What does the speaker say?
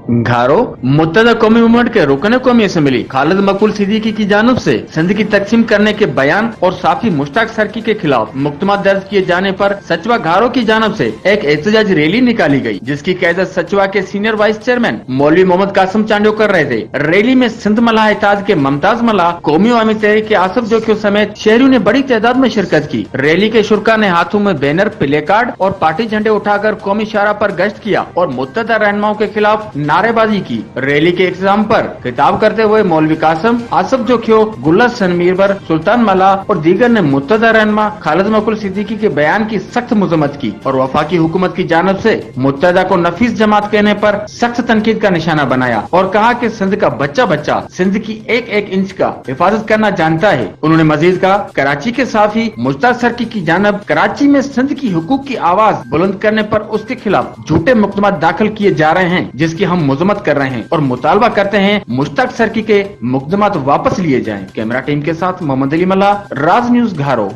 घारो मुत्तहदा कौमी मूवमेंट के रुकन कौमी असम्बली खालिद मकबूल सिद्दीकी की जानिब से सिंध की तकसीम करने के बयान और साफी मुश्ताक सर्की के खिलाफ मुकदमा दर्ज किए जाने पर सचवा घारो की जानिब से एक एहतजाज रैली निकाली गई, जिसकी क़यादत सचवा के सीनियर वाइस चेयरमैन मौलवी मोहम्मद कासिम चांडो कर रहे थे। रैली में सिंध मलाह इत्तेहाद के मुमताज मलाह, कौमी अवामी तहरीक के आसिफ जोकियों समेत शहरियों ने बड़ी तादाद में शिरकत की। रैली के शुरका ने हाथों में बैनर, प्ले कार्ड और पार्टी झंडे उठाकर कौमी शाहरा पर गश्त किया और मुत्तहदा रहनुमाओं के खिलाफ नारेबाजी की। रैली के इख्तिताम पर खिताब करते हुए मौलवी कासिम, आसिफ जोखियो, गुल्ला सनमीरबर, सुल्तान मलाह और दीगर ने मुत्तहदा रहनुमा खालिद मकबूल सिद्दीकी के बयान की सख्त मजम्मत की और वफाकी हुकूमत की जानिब से मुत्तहदा को नफीस जमात कहने पर सख्त तनकीद का निशाना बनाया और कहा कि सिंध का बच्चा बच्चा सिंध की एक एक इंच का हिफाजत करना जानता है। उन्होंने मजीद कहा, कराची के साफी मुश्ताक सर्की की जानिब कराची में सिंध की हुकूक की आवाज बुलंद करने पर उसके खिलाफ झूठे मुकदमा दाखिल किए जा रहे हैं, जिसकी हम मजम्मत कर रहे हैं और मुतालबा करते हैं मुश्ताक सर्की के मुकदमात वापस लिए जाएं। कैमरा टीम के साथ मोहम्मद अली मल्ला, राज न्यूज घारो।